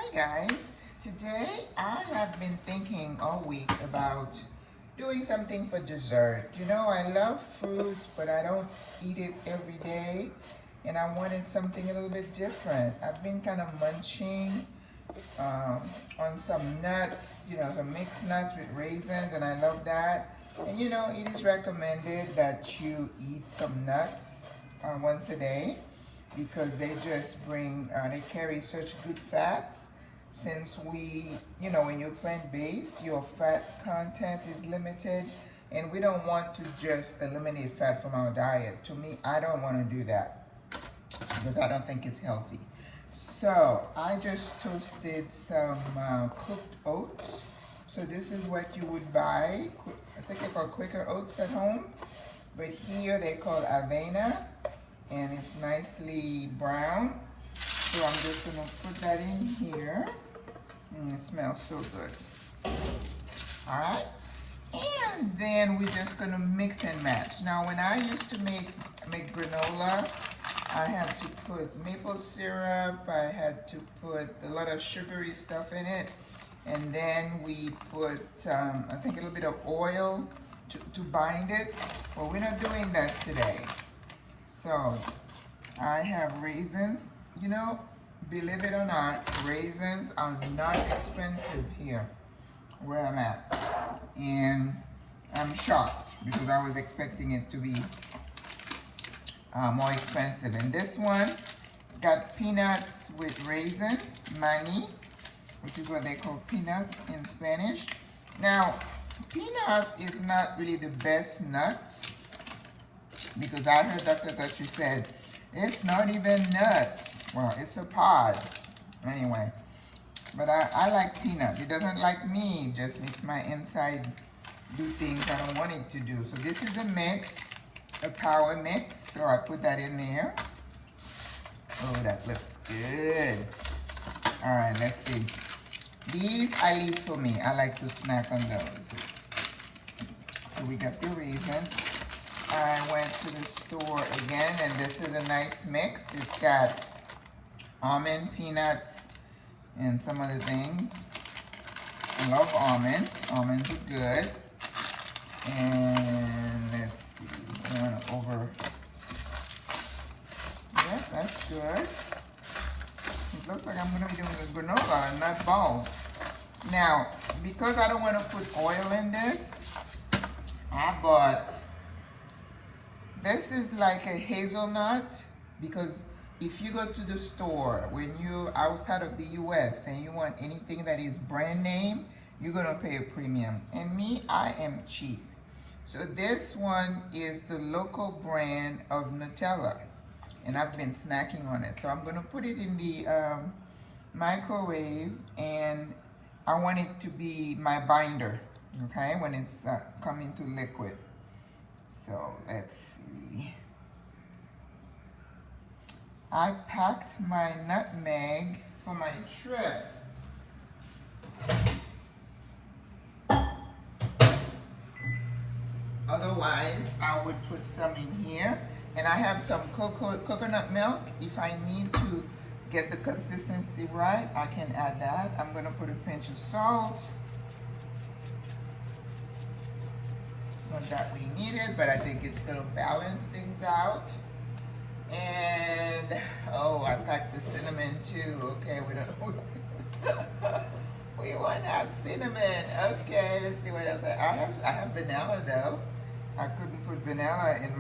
Hi guys, today I have been thinking all week about doing something for dessert. You know, I love fruit, but I don't eat it every day, and I wanted something a little bit different. I've been kind of munching on some nuts, you know, some mixed nuts with raisins, and I love that. And you know, it is recommended that you eat some nuts once a day, because they just bring, they carry such good fat. Since you know, when you're plant-based, your fat content is limited, and we don't want to just eliminate fat from our diet. To me, I don't want to do that because I don't think it's healthy. So I just toasted some cooked oats. So this is what you would buy. I think they call Quaker oats at home, but here they call Avena, and it's nicely brown. So I'm just gonna put that in here. It smells so good. All right, and then we're just gonna mix and match. Now, when I used to make granola, I had to put maple syrup. I had to put a lot of sugary stuff in it, and then we put I think a little bit of oil to bind it. But we're not doing that today. So I have raisins. You know, believe it or not, raisins are not expensive here where I'm at. And I'm shocked because I was expecting it to be more expensive. And this one got peanuts with raisins, maní, which is what they call peanut in Spanish. Now, peanut is not really the best nuts, because I heard Dr. Guthrie said, it's not even nuts. Well, it's a pod. Anyway, but I like peanut. It doesn't like me. It just makes my inside do things I don't want it to do. So this is a mix, a power mix. So I put that in there. Oh, that looks good. All right, let's see. These I leave for me. I like to snack on those. So we got the raisins. I went to the store again, and this is a nice mix. It's got almond, peanuts, and some other things. I love almonds. Almonds are good. And let's see. I don't want to over. Yeah, that's good. It looks like I'm going to be doing a granola and not balls. Now, because I don't want to put oil in this, I bought. This is like a hazelnut, because if you go to the store when you're outside of the US and you want anything that is brand name, you're gonna pay a premium. And me, I am cheap. So this one is the local brand of Nutella, and I've been snacking on it. So I'm gonna put it in the microwave, and I want it to be my binder, okay, when it's coming to liquid. So let's see. I packed my nutmeg for my trip. Otherwise, I would put some in here. And I have some coconut milk. If I need to get the consistency right, I can add that. I'm gonna put a pinch of salt. Not that we need it, but I think it's gonna balance things out. And oh, I packed the cinnamon too. Okay, we don't. We want to have cinnamon. Okay, let's see what else I have vanilla though. I couldn't put vanilla in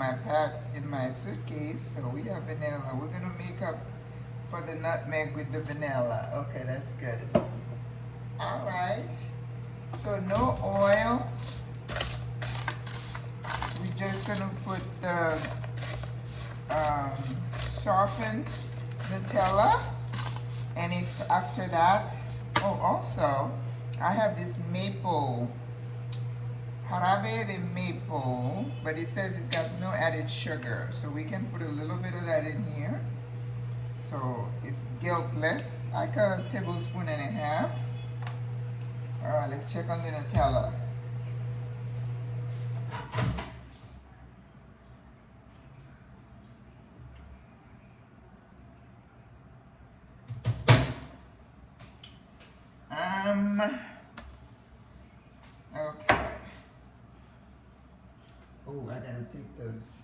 my suitcase, so we have vanilla. We're gonna make up for the nutmeg with the vanilla. Okay, that's good. All right. So no oil. We're just gonna put the softened Nutella, and if after that, oh, also I have this maple, jarabe de maple, but it says it's got no added sugar, so we can put a little bit of that in here, so it's guiltless, like a tablespoon and a half. All right, let's check on the Nutella. take those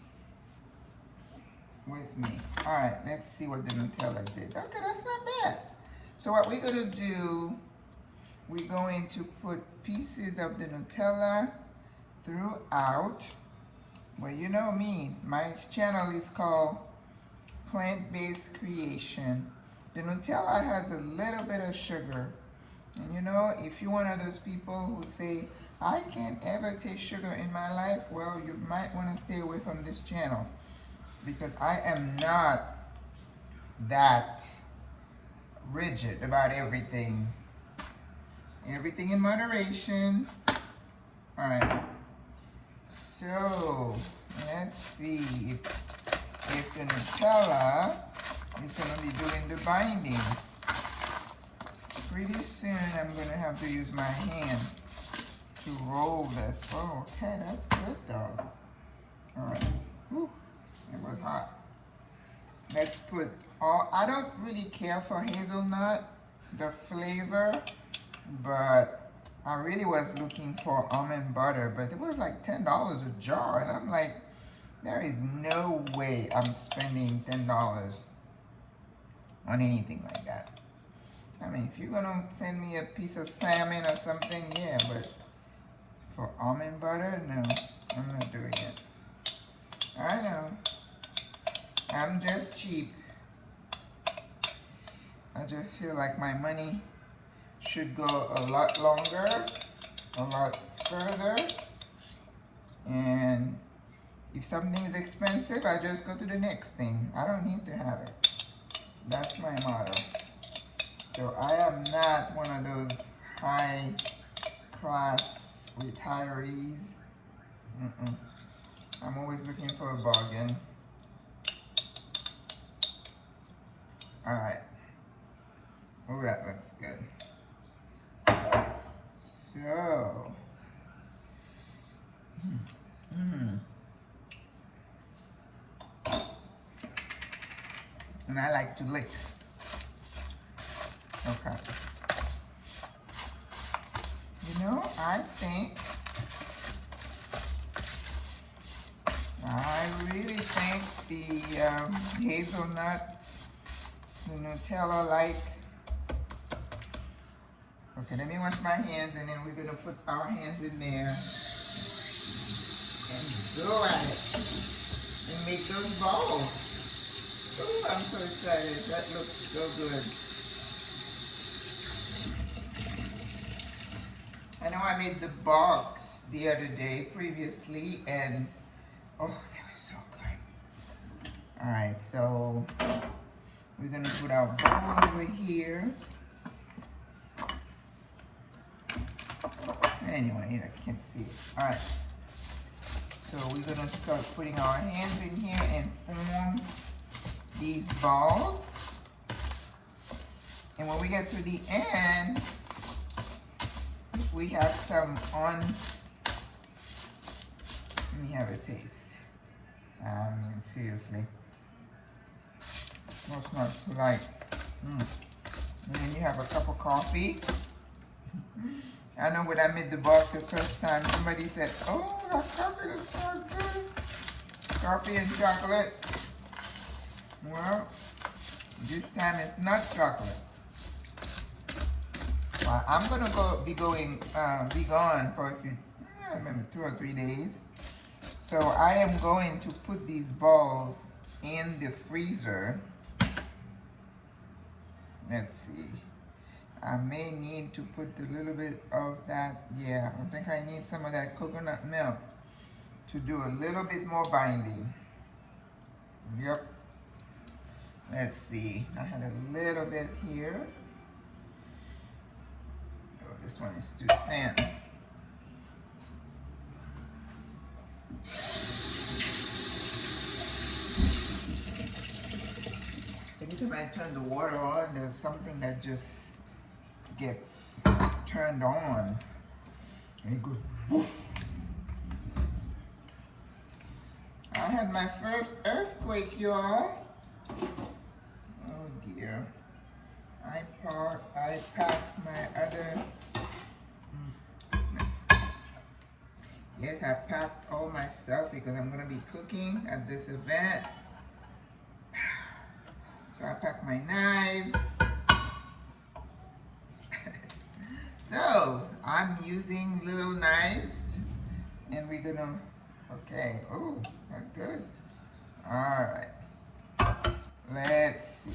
with me. All right, let's see what the Nutella did. Okay, that's not bad. So what we're gonna do, we're going to put pieces of the Nutella throughout. Well, you know me, my channel is called Plant-Based Creation. The Nutella has a little bit of sugar. And you know, if you're one of those people who say, I can't ever taste sugar in my life, well, you might want to stay away from this channel. Because I am not that rigid about everything. Everything in moderation. Alright. So, let's see if the Nutella is going to be doing the binding. Pretty soon I'm going to have to use my hand to roll this. Oh, okay, that's good though. Alright. Whew, it was hot. Let's put all, I don't really care for hazelnut, the flavor, but I really was looking for almond butter, but it was like $10 a jar, and I'm like, there is no way I'm spending $10 on anything like that. I mean, if you're gonna send me a piece of salmon or something, yeah, but for almond butter, no, I'm not doing it. I know, I'm just cheap. I just feel like my money should go a lot longer, a lot further, and if something is expensive, I just go to the next thing. I don't need to have it. That's my motto. So I am not one of those high class retirees. I'm always looking for a bargain. Alright. Oh, that looks good. So, and I like to lick. Okay. You know, I really think the hazelnut, the Nutella like. Okay, let me wash my hands and then we're gonna put our hands in there and go at it and make those balls. Oh, I'm so excited. That looks so good. I know I made the box the other day previously and oh, they were so good. Alright, so we're gonna put our bowl over here. Anyway, you can't see it. Alright. So we're gonna start putting our hands in here and form these balls. And when we get to the end, if we have some on, let me have a taste. I mean, seriously. That's not too light. And then you have a cup of coffee. I know when I made the box the first time, somebody said, oh, that coffee looks so good. Coffee and chocolate. Well, this time it's not chocolate. Well, I'm gonna be going vegan for a few, I remember 2 or 3 days. So I am going to put these balls in the freezer. Let's see. I may need to put a little bit of that. Yeah, I think I need some of that coconut milk to do a little bit more binding. Yep. Let's see. I had a little bit here. Oh, this one is too thin. Every time I turn the water on, there's something that just gets turned on and it goes woof. I had my first earthquake, y'all. Oh dear. I packed my other Yes, I packed all my stuff because I'm going to be cooking at this event. So I packed my knives. So I'm using little knives and we're going to, okay, oh, that's good. All right, let's see.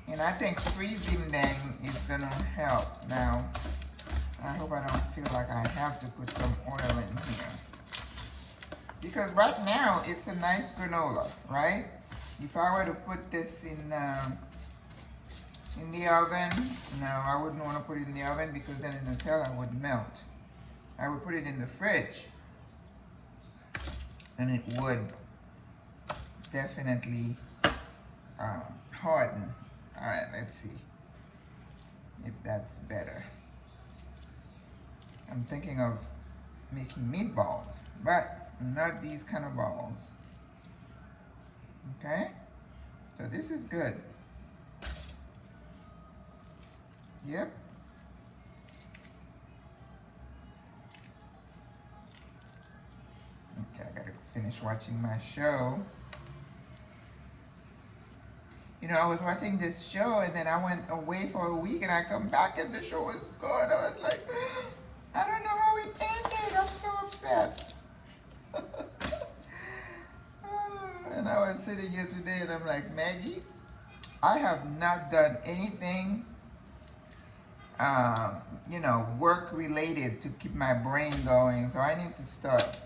And I think freezing them is gonna help. Now, I hope I don't feel like I have to put some oil in here. Because right now, it's a nice granola, right? If I were to put this in the oven, no, I wouldn't want to put it in the oven because then the Nutella would melt. I would put it in the fridge, and it would definitely harden. All right, let's see if that's better. I'm thinking of making meatballs, but not these kind of balls. Okay? So this is good. Yep. Okay, I gotta finish watching my show. You know, I was watching this show and then I went away for a week and I come back and the show was gone. I was like, I don't know how it ended. I'm so upset. And I was sitting here today and I'm like, Maggie, I have not done anything, you know, work related to keep my brain going. So I need to start.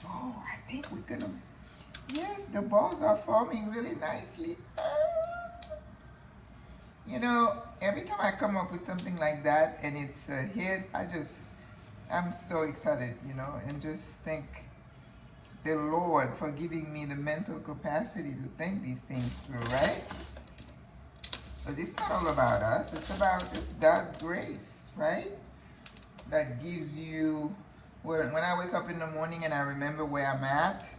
Oh, I think we're gonna, yes, the balls are forming really nicely. You know, every time I come up with something like that and it's a hit, I'm so excited, you know, and just thank the Lord for giving me the mental capacity to think these things through, right? Because it's not all about us, it's God's grace, right? That gives you, when I wake up in the morning and I remember where I'm at,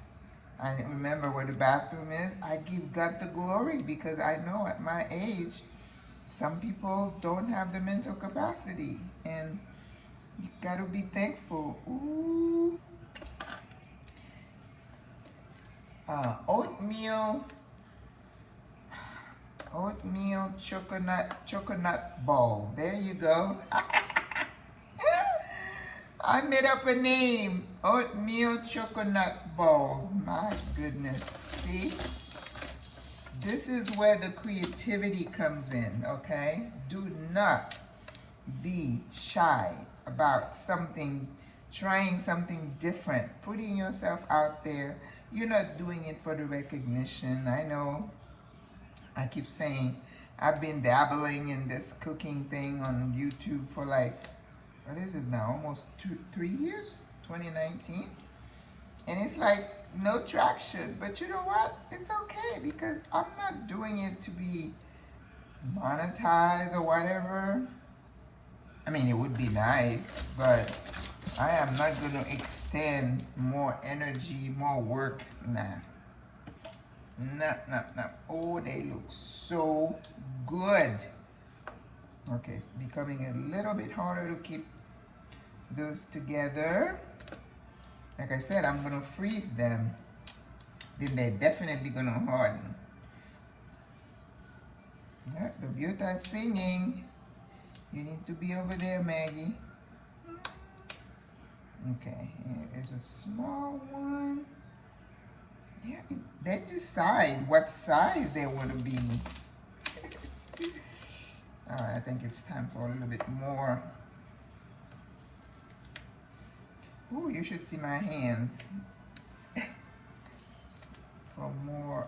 I remember where the bathroom is, I give God the glory because I know at my age, some people don't have the mental capacity and you gotta be thankful. Ooh. Oatmeal ChocoNut ball. There you go. I made up a name. Oatmeal ChocoNut balls. My goodness. See? This is where the creativity comes in, okay? Do not be shy about trying something different, putting yourself out there. You're not doing it for the recognition. I know, I keep saying, I've been dabbling in this cooking thing on YouTube for like, what is it now, almost 3 years, 2019. And it's like no traction, but you know what? It's okay because I'm not doing it to be monetized or whatever. I mean, it would be nice, but I am not going to extend more energy, more work. Nah. Nah. Oh, they look so good. Okay, it's becoming a little bit harder to keep those together. Like I said, I'm going to freeze them. Then they're definitely going to harden. Yeah, the beauty is singing. You need to be over there, Maggie. Okay, here's a small one. Yeah, they decide what size they want to be. All right, I think it's time for a little bit more. Ooh, you should see my hands. For more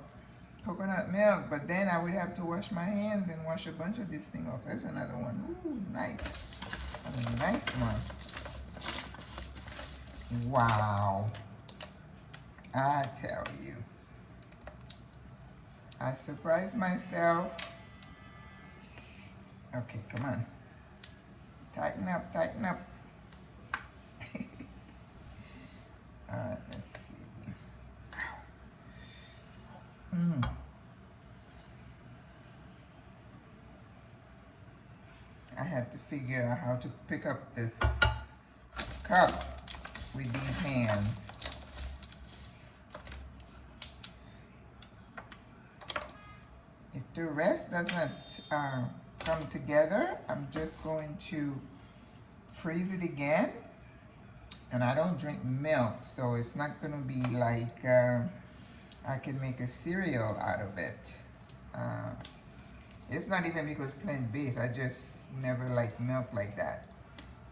coconut milk, but then I would have to wash my hands and wash a bunch of this thing off. There's another one. Ooh, nice. A nice one. Wow. I tell you. I surprised myself. Okay, come on. Tighten up, tighten up. All right, let's see. I had had to figure out how to pick up this cup with these hands. If the rest doesn't come together, I'm just going to freeze it again. And I don't drink milk, so it's not going to be like I can make a cereal out of it. It's not even because plant-based. I just never liked milk like that.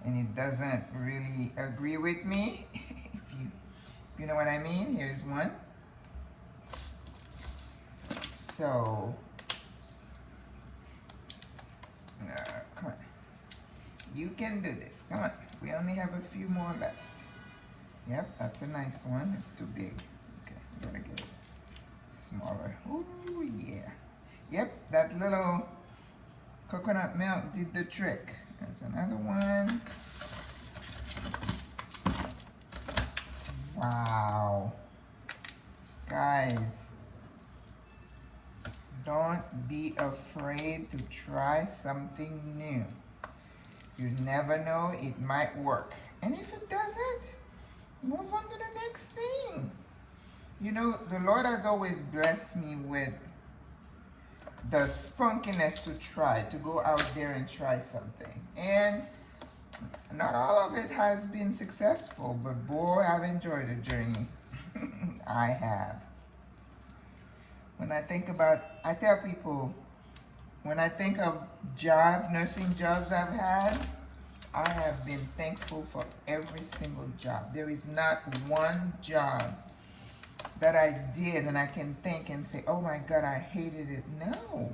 And it doesn't really agree with me. if you know what I mean. Here's one. So, come on. You can do this. Come on. We only have a few more left. Yep, that's a nice one. It's too big. Okay, we gotta get it smaller. Ooh, yeah. Yep, that little coconut milk did the trick. There's another one. Wow. Guys, don't be afraid to try something new. You never know, it might work. And if it doesn't, move on to the next thing. You know, the Lord has always blessed me with the spunkiness to try, to go out there and try something. And not all of it has been successful, but boy, I've enjoyed the journey. I have. When I think about, I tell people, when I think of nursing jobs I've had, I have been thankful for every single job. There is not one job that I did and I can think and say, oh my God, I hated it. No,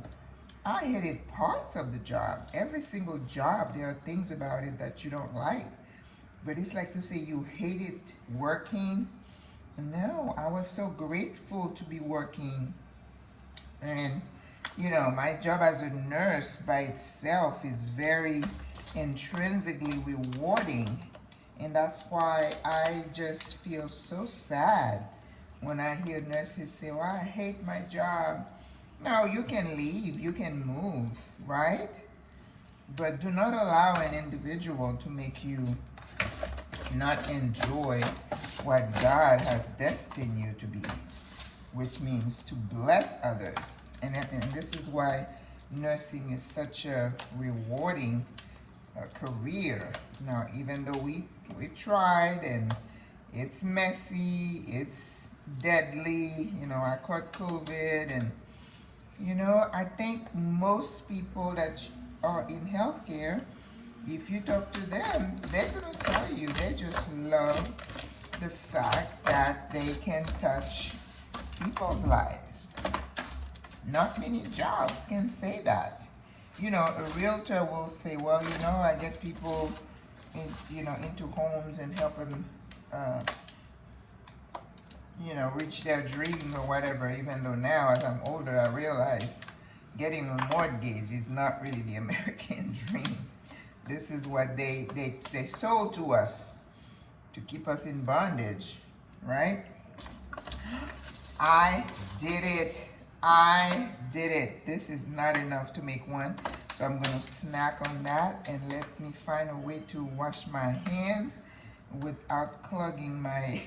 I hated parts of the job. Every single job, there are things about it that you don't like. But it's like to say you hated working. No, I was so grateful to be working. And, you know, my job as a nurse by itself is very intrinsically rewarding. And that's why I just feel so sad when I hear nurses say, well, I hate my job. No, you can leave, you can move, right? But do not allow an individual to make you not enjoy what God has destined you to be, which means to bless others. And this is why nursing is such a rewarding career. Now, even though we tried and it's messy, it's deadly, you know, I caught COVID, and you know, I think most people that are in healthcare, if you talk to them, they're going to tell you they just love the fact that they can touch people's lives. Not many jobs can say that. You know, a realtor will say, well, you know, I get people into homes and help them, reach their dream or whatever, even though now as I'm older, I realize getting a mortgage is not really the American dream. This is what they sold to us to keep us in bondage, right? I did it. I did it. This is not enough to make one, so I'm going to snack on that and let me find a way to wash my hands without clogging my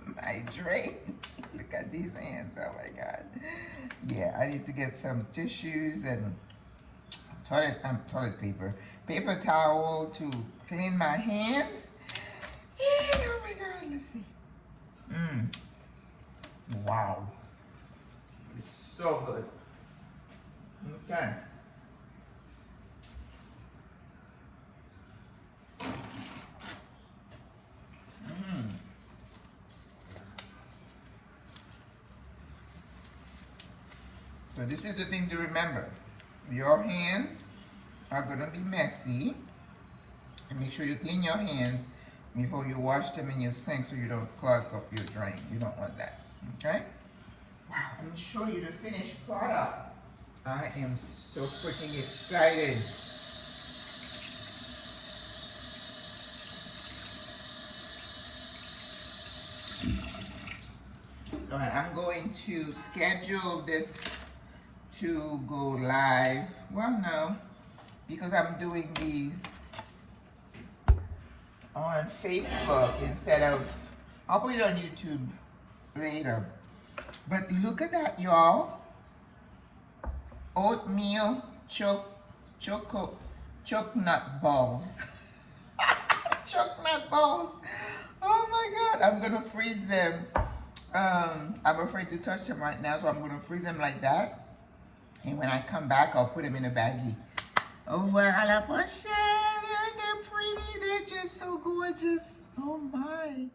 my drain. Look at these hands. Oh my God. Yeah, I need to get some tissues and toilet paper towel to clean my hands. And oh my God, let's see. Wow. It's so good. Okay. So this is the thing to remember. Your hands are gonna be messy. And make sure you clean your hands before you wash them in your sink so you don't clog up your drain. You don't want that, okay? Wow, let me show you the finished product. I am so freaking excited. All right, I'm going to schedule this to go live. Well, no, because I'm doing these on Facebook instead of, I'll put it on YouTube later. But look at that, y'all. Oatmeal ChocoNut balls. ChocoNut balls. Oh my God, I'm gonna freeze them. I'm afraid to touch them right now, so I'm gonna freeze them like that. And when I come back, I'll put them in a baggie. Oh, voilà la prochaine. They're pretty. They're just so gorgeous. Oh my.